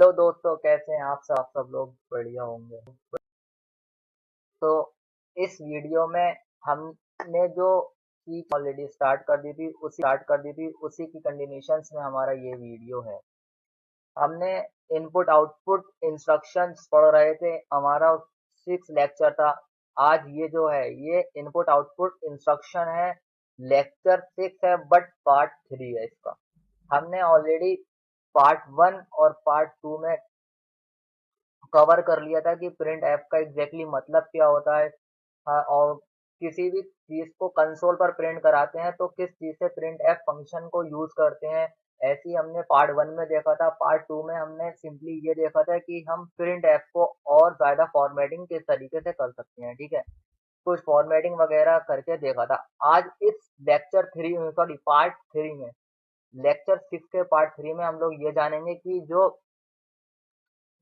Hello दोस्तों, कैसे हैं आप सब लोग बढ़िया होंगे। तो इस वीडियो में हमने जो सीख ऑलरेडी स्टार्ट कर दी थी उसी की कंटिन्यूशंस में हमारा ये वीडियो है। हमने इनपुट आउटपुट इंस्ट्रक्शंस पढ़ रहे थे, हमारा 6 लेक्चर था। आज ये जो है ये इनपुट आउटपुट इंस्ट्रक्शन है, लेक्चर 6 है, बट पार्ट 3 है इसका। हमने ऑलरेडी पार्ट 1 और पार्ट 2 में कवर कर लिया था कि प्रिंट एफ का एग्जैक्टली मतलब क्या होता है। हाँ, और किसी भी चीज को कंसोल पर प्रिंट कराते हैं तो किस चीज से प्रिंट एफ फंक्शन को यूज करते हैं। ऐसे ही हमने पार्ट 1 में देखा था। पार्ट 2 में हमने सिंपली ये देखा था कि हम प्रिंट एफ को और ज्यादा फॉर्मेटिंग किस तरीके से कर सकते हैं, ठीक है। कुछ फॉर्मेटिंग वगैरह करके देखा था। आज इस लेक्चर 3 में, सॉरी पार्ट 3 में, लेक्चर 6 के पार्ट 3 में हम लोग ये जानेंगे कि जो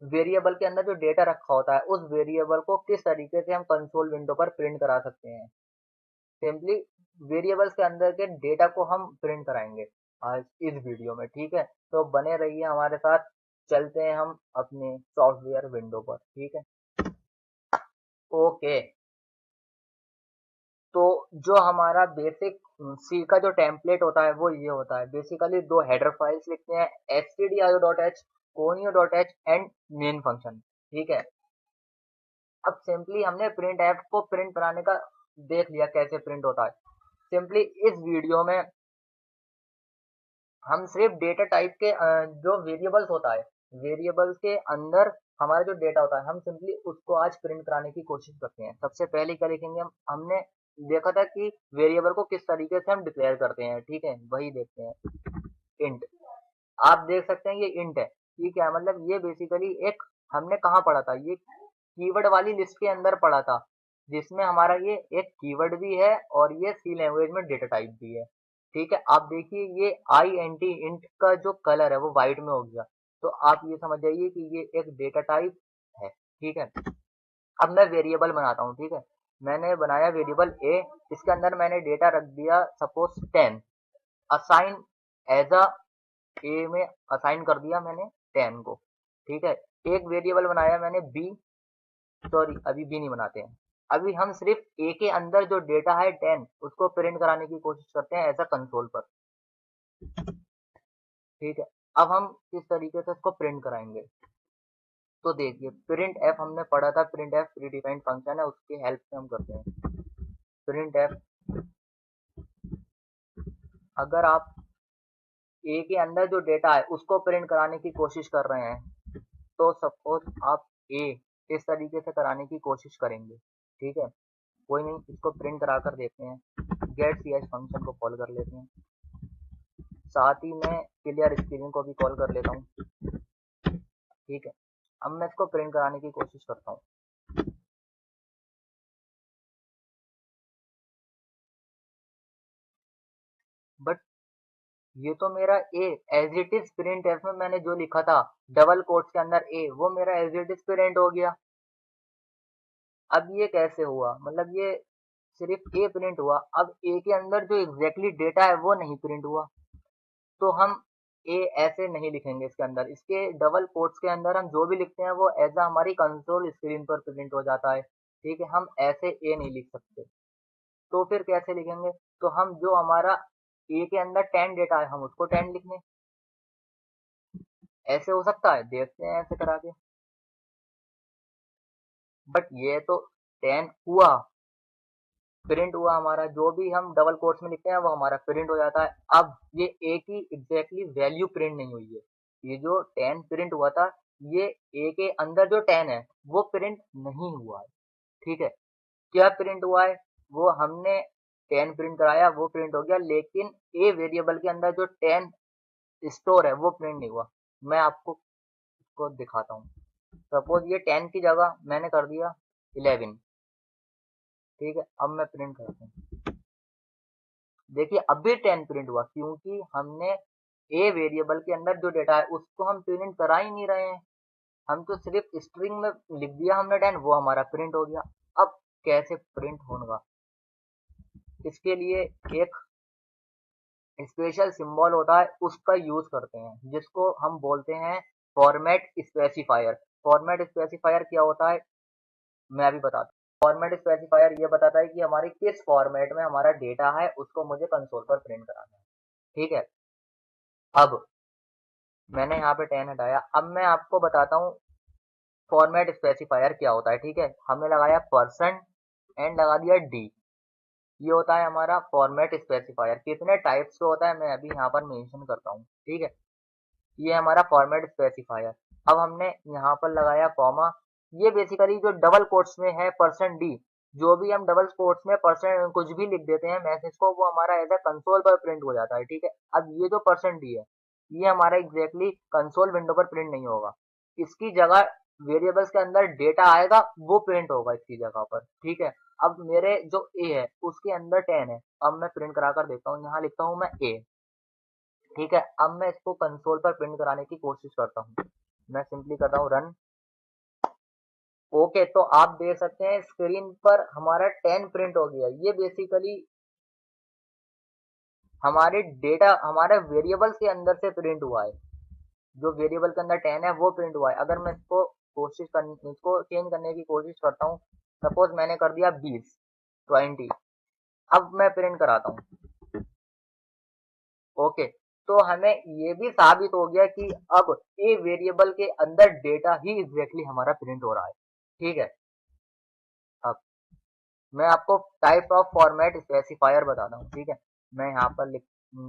वेरिएबल के अंदर जो डेटा रखा होता है उस वेरिएबल को किस तरीके से हम कंसोल विंडो पर प्रिंट करा सकते हैं। सिंपली वेरिएबल्स के अंदर के डेटा को हम प्रिंट कराएंगे आज इस वीडियो में, ठीक है। तो बने रहिए हमारे साथ। चलते हैं हम अपने सॉफ्टवेयर विंडो पर, ठीक है। ओके, तो जो हमारा बेसिक सी का जो टेम्पलेट होता है वो ये होता है। बेसिकली दो हेडर फाइल्स लिखते हैं, stdio.h, conio.h and main function, ठीक है। अब सिंपली हमने प्रिंट एफ को प्रिंट बनाने का देख लिया कैसे प्रिंट होता है। सिंपली इस वीडियो में हम सिर्फ डेटा टाइप के जो वेरिएबल्स होता है, वेरिएबल्स के अंदर हमारा जो डेटा होता है, हम सिंपली उसको आज प्रिंट कराने की कोशिश करते हैं। सबसे पहले क्या लिखेंगे हमने देखा था कि वेरिएबल को किस तरीके से हम डिक्लेयर करते हैं, ठीक है, वही देखते हैं। इंट, आप देख सकते हैं ये इंट है, ठीक है। मतलब ये बेसिकली एक, हमने कहाँ पढ़ा था, ये कीवर्ड वाली लिस्ट के अंदर पढ़ा था, जिसमें हमारा ये एक कीवर्ड भी है और ये सी लैंग्वेज में डेटा टाइप भी है, ठीक है। आप देखिए ये आई एन टी इंट का जो कलर है वो व्हाइट में हो गया, तो आप ये समझ जाइए कि ये एक डेटा टाइप है, ठीक है। अब मैं वेरिएबल बनाता हूँ, ठीक है। मैंने बनाया वेरिएबल ए, इसके अंदर मैंने डेटा रख दिया सपोज 10, असाइन एज अ, ए में असाइन कर दिया मैंने 10 को, ठीक है। एक वेरिएबल बनाया मैंने बी, सॉरी अभी बी नहीं बनाते हैं। अभी हम सिर्फ ए के अंदर जो डेटा है 10 उसको प्रिंट कराने की कोशिश करते हैं ऐसा कंसोल पर, ठीक है। अब हम किस तरीके से इसको प्रिंट कराएंगे, तो देखिए प्रिंट एफ हमने पढ़ा था, print F pre defined function है, उसकी हेल्प से हम करते हैं प्रिंट एफ। अगर आप ए के अंदर जो डेटा है उसको प्रिंट कराने की कोशिश कर रहे हैं, तो सपोज आप ए इस तरीके से कराने की कोशिश करेंगे, ठीक है। कोई नहीं, इसको प्रिंट करा कर देखते हैं। गेट सी एच फंक्शन को कॉल कर लेते हैं, साथ ही मैं क्लियर स्क्रीन को भी कॉल कर लेता हूँ, ठीक है। अब मैं इसको प्रिंट कराने की कोशिश करता हूँ। बट ये तो मेरा ए as it is printf में मैंने जो लिखा था डबल कोट्स के अंदर ए, वो मेरा एज इट इज प्रिंट हो गया। अब ये कैसे हुआ, मतलब ये सिर्फ ए प्रिंट हुआ, अब ए के अंदर जो एग्जैक्टली डेटा है वो नहीं प्रिंट हुआ। तो हम ए ऐसे नहीं लिखेंगे इसके अंदर, इसके डबल कोट्स के अंदर हम जो भी लिखते हैं वो एज हमारी कंसोल स्क्रीन पर प्रिंट हो जाता है, ठीक है। हम ऐसे ए नहीं लिख सकते, तो फिर कैसे लिखेंगे, तो हम जो हमारा ए के अंदर 10 डेटा है हम उसको 10 लिख लें। ऐसे हो सकता है, देखते हैं ऐसे करा के। बट ये तो 10 हुआ, प्रिंट हुआ, हमारा जो भी हम डबल कोट्स में लिखते हैं वो हमारा प्रिंट हो जाता है। अब ये ए की एग्जैक्टली वैल्यू प्रिंट नहीं हुई है, ये जो 10 प्रिंट हुआ था ये ए के अंदर जो 10 है वो प्रिंट नहीं हुआ है, ठीक है। क्या प्रिंट हुआ है, वो हमने 10 प्रिंट कराया वो प्रिंट हो गया, लेकिन ए वेरिएबल के अंदर जो 10 स्टोर है वो प्रिंट नहीं हुआ। मैं आपको इसको दिखाता हूँ। सपोज ये 10 की जगह मैंने कर दिया 11, ठीक है। अब मैं प्रिंट करता हूँ, देखिए अब भी 10 प्रिंट हुआ, क्योंकि हमने ए वेरिएबल के अंदर जो डेटा है उसको हम प्रिंट करा ही नहीं रहे हैं। हम तो सिर्फ स्ट्रिंग में लिख दिया हमने 10, वो हमारा प्रिंट हो गया। अब कैसे प्रिंट होगा, इसके लिए एक स्पेशल सिंबल होता है उसका यूज करते हैं, जिसको हम बोलते हैं फॉर्मेट स्पेसिफायर। फॉर्मेट स्पेसिफायर क्या होता है मैं अभी बताता हूँ। फॉर्मेट स्पेसिफायर ये बताता है कि हमारे किस फॉर्मेट में हमारा डेटा है उसको मुझे कंसोल पर प्रिंट कराना है। ठीक है, अब मैंने यहाँ पे 10 हटाया। अब मैं आपको बताता हूँ फॉर्मेट स्पेसिफायर क्या होता है। ठीक है, हमने लगाया परसेंट एंड लगा दिया डी, ये होता है हमारा फॉर्मेट स्पेसिफायर। कितने टाइप्स का होता है मैं अभी यहाँ पर मेंशन करता हूँ। ठीक है, ये हमारा फॉर्मेट स्पेसिफायर। अब हमने यहाँ पर लगाया कॉमा, ये बेसिकली जो डबल कोट्स में है परसेंट डी, जो भी हम डबल कोट्स में परसेंट कुछ भी लिख देते हैं मैसेज को, वो हमारा एज ए कंसोल पर प्रिंट हो जाता है। ठीक है, अब ये जो परसेंट डी है ये हमारा एग्जैक्टली कंसोल विंडो पर प्रिंट नहीं होगा, इसकी जगह वेरिएबल्स के अंदर डेटा आएगा वो प्रिंट होगा इसकी जगह पर। ठीक है, अब मेरे जो ए है उसके अंदर 10 है, अब मैं प्रिंट करा कर देखता हूँ। यहाँ लिखता हूँ मैं ए। ठीक है, अब मैं इसको कंसोल पर प्रिंट कराने की कोशिश करता हूँ। मैं सिंपली करता हूँ रन। ओके, तो आप देख सकते हैं स्क्रीन पर हमारा 10 प्रिंट हो गया। ये बेसिकली हमारे डेटा हमारे वेरिएबल्स के अंदर से प्रिंट हुआ है। जो वेरिएबल के अंदर 10 है वो प्रिंट हुआ है। अगर मैं इसको चेंज करने की कोशिश करता हूँ, सपोज मैंने कर दिया 20 20, अब मैं प्रिंट कराता हूँ। ओके, तो हमें ये भी साबित हो गया कि अब ए वेरिएबल के अंदर डेटा ही एग्जैक्टली हमारा प्रिंट हो रहा है। ठीक है, अब मैं आपको टाइप ऑफ फॉर्मेट स्पेसिफायर बताता हूँ। ठीक है, मैं यहाँ पर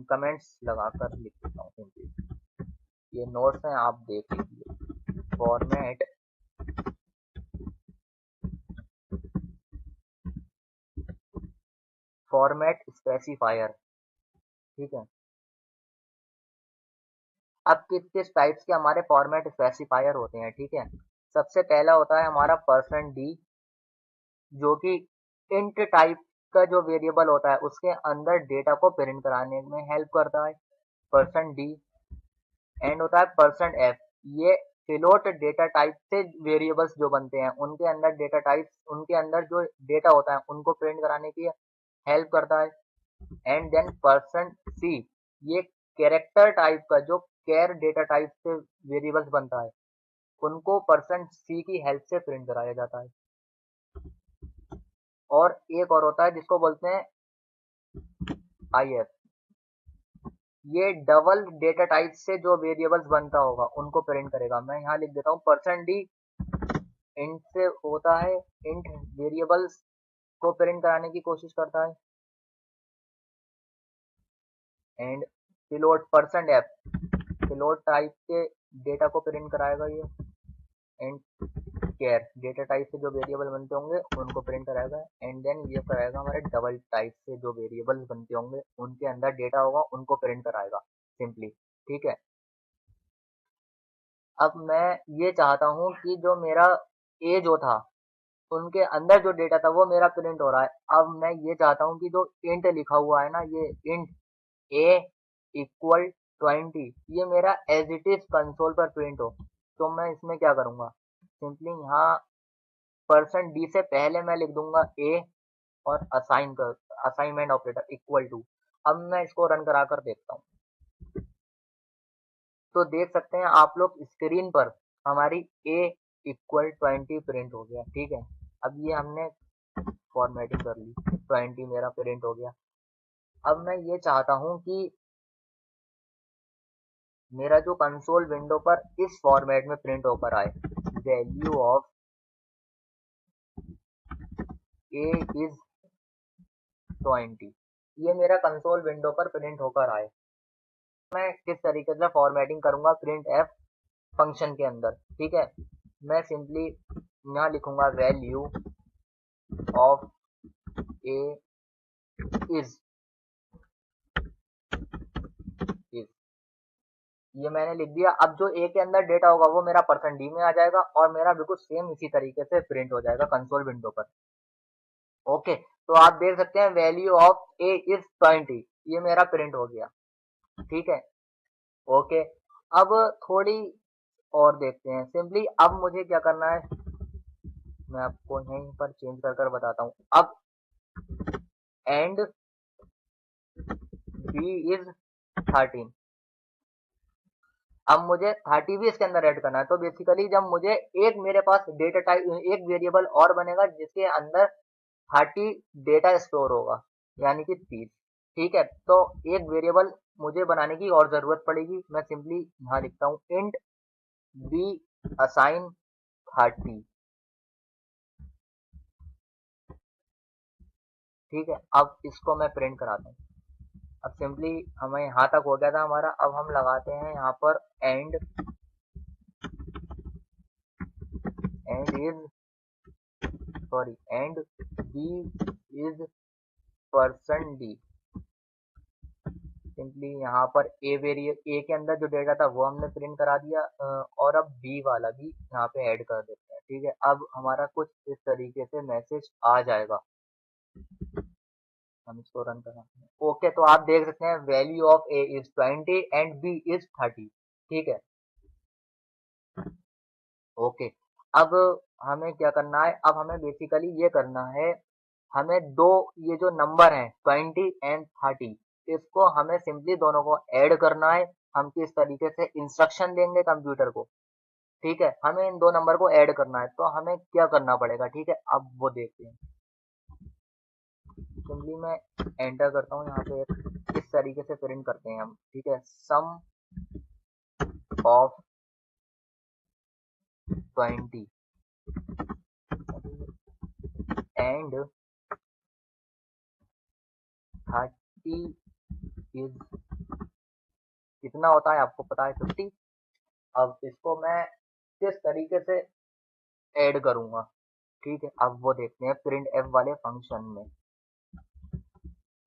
कमेंट्स लगाकर लिख देता हूँ सिंपली, ये नोट्स हैं आप देख लीजिए। Format specifier. ठीक है, अब किस किस टाइप्स के हमारे फॉर्मेट स्पेसिफायर होते हैं। ठीक है, सबसे पहला होता है हमारा परसेंट डी, जो कि इंट टाइप का जो वेरिएबल होता है उसके अंदर डेटा को प्रिंट कराने में हेल्प करता है, परसेंट डी। एंड होता है परसेंट एफ, ये फ्लोट डेटा टाइप से वेरिएबल्स जो बनते हैं उनके अंदर डेटा टाइप्स, उनके अंदर जो डेटा होता है उनको प्रिंट कराने की हेल्प करता है। एंड देन परसेंट सी, ये कैरेक्टर टाइप का जो कैर डेटा टाइप से वेरिएबल्स बनता है उनको परसेंट सी की हेल्प से प्रिंट कराया जाता है। और एक और होता है जिसको बोलते हैं आई एफ, ये डबल डेटा टाइप से जो वेरिएबल्स बनता होगा उनको प्रिंट करेगा। मैं यहाँ लिख देता हूँ परसेंट डी इंट से होता है, इंट वेरिएबल्स को प्रिंट कराने की कोशिश करता है। And float percent F, float type के डेटा को प्रिंट कराएगा ये। एंड केयर, डेटा टाइप से जो वेरिएबल बनते होंगे उनको प्रिंट कराएगा। एंड देन ये कराएगा हमारे डबल टाइप से जो वेरिएबल्स बनते होंगे उनके अंदर डेटा होगा उनको प्रिंट कराएगा सिंपली। ठीक है, अब मैं ये चाहता हूँ कि जो मेरा ए जो था उनके अंदर जो डेटा था वो मेरा प्रिंट हो रहा है। अब मैं ये चाहता हूँ कि जो इंट लिखा हुआ है ना, ये इंट ए इक्वल 20, ये मेरा एज इट इज कंसोल पर प्रिंट हो। तो मैं इसमें क्या करूँगा, सिंपली यहाँ परसेंट डी से पहले मैं लिख दूंगा ए और असाइनमेंट ऑपरेटर इक्वल टू। अब मैं इसको रन करा कर देखता हूँ, तो देख सकते हैं आप लोग स्क्रीन पर हमारी ए इक्वल 20 प्रिंट हो गया। ठीक है, अब ये हमने फॉर्मेटिंग कर ली, 20 मेरा प्रिंट हो गया। अब मैं ये चाहता हूँ कि मेरा जो कंसोल विंडो पर इस फॉर्मेट में प्रिंट होकर आए, वैल्यू ऑफ ए इज 20, ये मेरा कंसोल विंडो पर प्रिंट होकर आए। मैं किस तरीके से फॉर्मेटिंग करूंगा प्रिंट एफ फंक्शन के अंदर। ठीक है, मैं सिंपली यहाँ लिखूंगा value of A is is, ये मैंने लिख दिया। अब जो ए के अंदर डेटा होगा वो मेरा परसेंट डी में आ जाएगा और मेरा बिल्कुल सेम इसी तरीके से प्रिंट हो जाएगा कंसोल विंडो पर। ओके, तो आप देख सकते हैं वैल्यू ऑफ ए इज 20, ये मेरा प्रिंट हो गया। ठीक है, ओके, अब थोड़ी और देखते हैं सिंपली। अब मुझे क्या करना है मैं आपको यहीं पर चेंज कर बताता हूँ। अब एंड बी इज 13, अब मुझे 30 भी इसके अंदर ऐड करना है, तो बेसिकली जब मुझे एक मेरे पास डेटा टाइप एक वेरिएबल और बनेगा जिसके अंदर 30 डेटा स्टोर होगा, यानी कि 30। ठीक है, तो एक वेरिएबल मुझे बनाने की और जरूरत पड़ेगी। मैं सिंपली यहाँ लिखता हूँ इंट बी असाइन 30। ठीक है, अब इसको मैं प्रिंट कराता हूँ। अब सिंपली हमें यहाँ तक हो गया था हमारा। अब हम लगाते हैं यहाँ पर and is sorry and B is percent D. Simply यहाँ पर ए के अंदर जो डेटा था वो हमने प्रिंट करा दिया, और अब बी वाला भी यहाँ पे ऐड कर देते हैं। ठीक है, अब हमारा कुछ इस तरीके से मैसेज आ जाएगा। हम इसको रन कराते हैं। ओके, तो आप देख सकते हैं value of A is 20 and B is 30। ठीक है, ओके। अब हमें क्या करना है, अब हमें बेसिकली ये करना है, हमें दो ये जो नंबर हैं 20 एंड 30, इसको हमें सिंपली दोनों को ऐड करना है। हम किस तरीके से इंस्ट्रक्शन देंगे कंप्यूटर को। ठीक है, हमें इन दो नंबर को ऐड करना है, तो हमें क्या करना पड़ेगा। ठीक है, अब वो देखते हैं। सिंपली मैं एंटर करता हूँ यहाँ पे, इस तरीके से प्रिंट करते हैं हम। ठीक है, सम ऑफ 20 एंड 30 इज कितना होता है, आपको पता है 50। अब इसको मैं किस तरीके से ऐड करूंगा। ठीक है, अब वो देखते हैं प्रिंट एफ वाले फंक्शन में।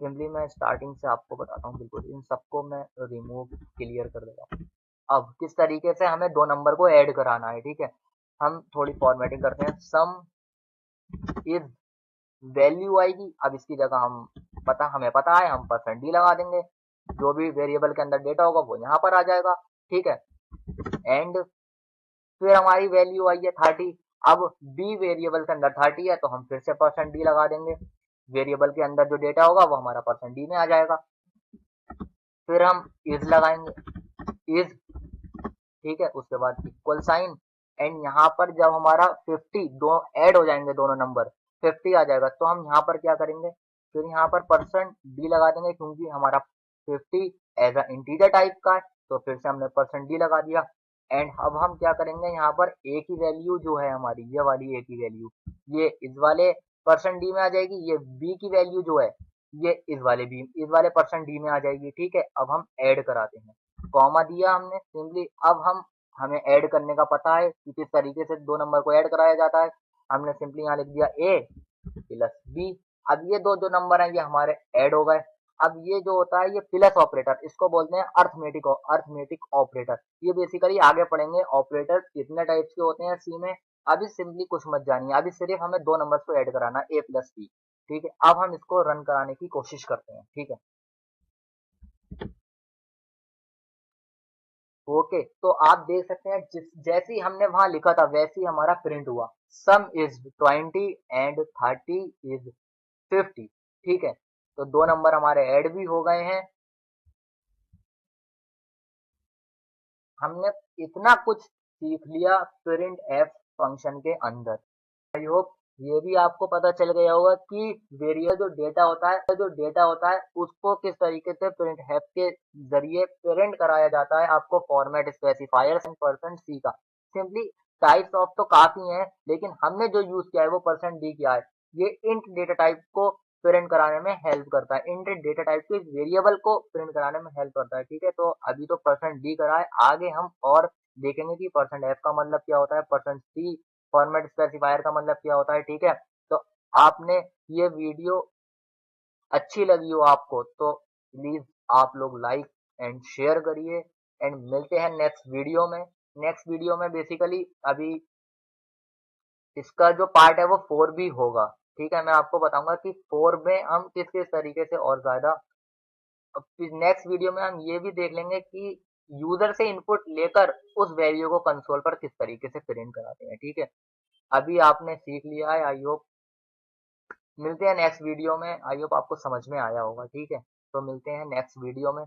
सिंपली मैं स्टार्टिंग से आपको बताता हूँ, बिल्कुल इन सबको मैं रिमूव क्लियर कर देता हूँ। अब किस तरीके से हमें दो नंबर को ऐड कराना है। ठीक है, हम थोड़ी फॉर्मेटिंग करते हैं। सम इज वैल्यू आएगी, अब इसकी जगह हमें पता है, हम परसेंट डी लगा देंगे। जो भी वेरिएबल के अंदर डेटा होगा वो यहाँ पर आ जाएगा। ठीक है, एंड फिर हमारी वैल्यू आई है 30। अब बी वेरिएबल के अंदर 30 है, तो हम फिर से परसेंट डी लगा देंगे। वेरिएबल के अंदर जो डेटा होगा वो हमारा परसेंट डी में आ जाएगा। फिर हम इज लगाएंगे, इज। ठीक है, उसके बाद इक्वल साइन, एंड यहाँ पर जब हमारा 50 दो ऐड हो जाएंगे, दोनों नंबर 50 आ जाएगा, तो हम यहाँ पर क्या करेंगे, फिर यहाँ पर परसेंट डी लगा देंगे, क्योंकि हमारा 50 एज अ इंटीजर टाइप का है, तो फिर से हमने परसेंट डी लगा दिया। एंड अब हम क्या करेंगे, यहाँ पर ए की वैल्यू जो है हमारी, ये वाली ए की वैल्यू ये इस वाले परसेंट डी में आ जाएगी। ये बी की वैल्यू जो है ये इस वाले परसेंट डी में आ जाएगी। ठीक है, अब हम ऐड कराते हैं, कॉमा दिया हमने सिंपली। अब हमें ऐड करने का पता है कि किस तरीके से दो नंबर को ऐड कराया जाता है। हमने सिंपली यहाँ लिख दिया ए प्लस बी। अब ये दो जो नंबर हैं ये हमारे ऐड हो गए। अब ये जो होता है ये प्लस ऑपरेटर, इसको बोलते हैं अर्थमेटिक ऑपरेटर। ये बेसिकली आगे पढ़ेंगे ऑपरेटर कितने टाइप्स के होते हैं सी में। अभी सिंपली कुछ मत जानिए, अभी सिर्फ हमें दो नंबर्स को ऐड कराना है, ए प्लस बी। ठीक है, अब हम इसको रन कराने की कोशिश करते हैं। ठीक है, ओके, तो आप देख सकते हैं जैसे ही हमने वहां लिखा था वैसे ही हमारा प्रिंट हुआ। सम इज 20 एंड 30 इज 50। ठीक है, तो दो नंबर हमारे ऐड भी हो गए हैं। हमने इतना कुछ सीख लिया प्रिंट एफ फंक्शन के अंदर। आई होप ये भी आपको पता चल गया होगा कि वेरिएबल जो डेटा होता है उसको किस तरीके से प्रिंट हैप के जरिए प्रिंट कराया जाता है। आपको format specifiers and percent C का सिंपली टाइप्स ऑफ तो काफी हैं, लेकिन हमने जो यूज किया है वो परसेंट डी किया है। ये इंट डेटा टाइप को प्रिंट कराने में हेल्प करता है, इंट डेटा टाइप के वेरिएबल को प्रिंट कराने में हेल्प करता है। ठीक है, तो अभी तो परसेंट डी करा है, आगे हम और देखेंगे कि परसेंट एफ का मतलब क्या होता है, परसेंट सी फॉर्मेट स्पेसिफायर का मतलब क्या होता है। ठीक है, तो आपने ये वीडियो अच्छी लगी हो आपको तो प्लीज आप लोग लाइक एंड शेयर करिए। एंड मिलते हैं नेक्स्ट वीडियो में बेसिकली अभी इसका जो पार्ट है वो 4 भी होगा। ठीक है, मैं आपको बताऊंगा कि 4 में हम किस किस तरीके से और ज्यादा। नेक्स्ट वीडियो में हम ये भी देख लेंगे कि यूजर से इनपुट लेकर उस वैल्यू को कंसोल पर किस तरीके से प्रिंट कराते हैं। ठीक है, अभी आपने सीख लिया है, आई होप। मिलते हैं नेक्स्ट वीडियो में, आई होप आपको समझ में आया होगा। ठीक है, तो मिलते हैं नेक्स्ट वीडियो में।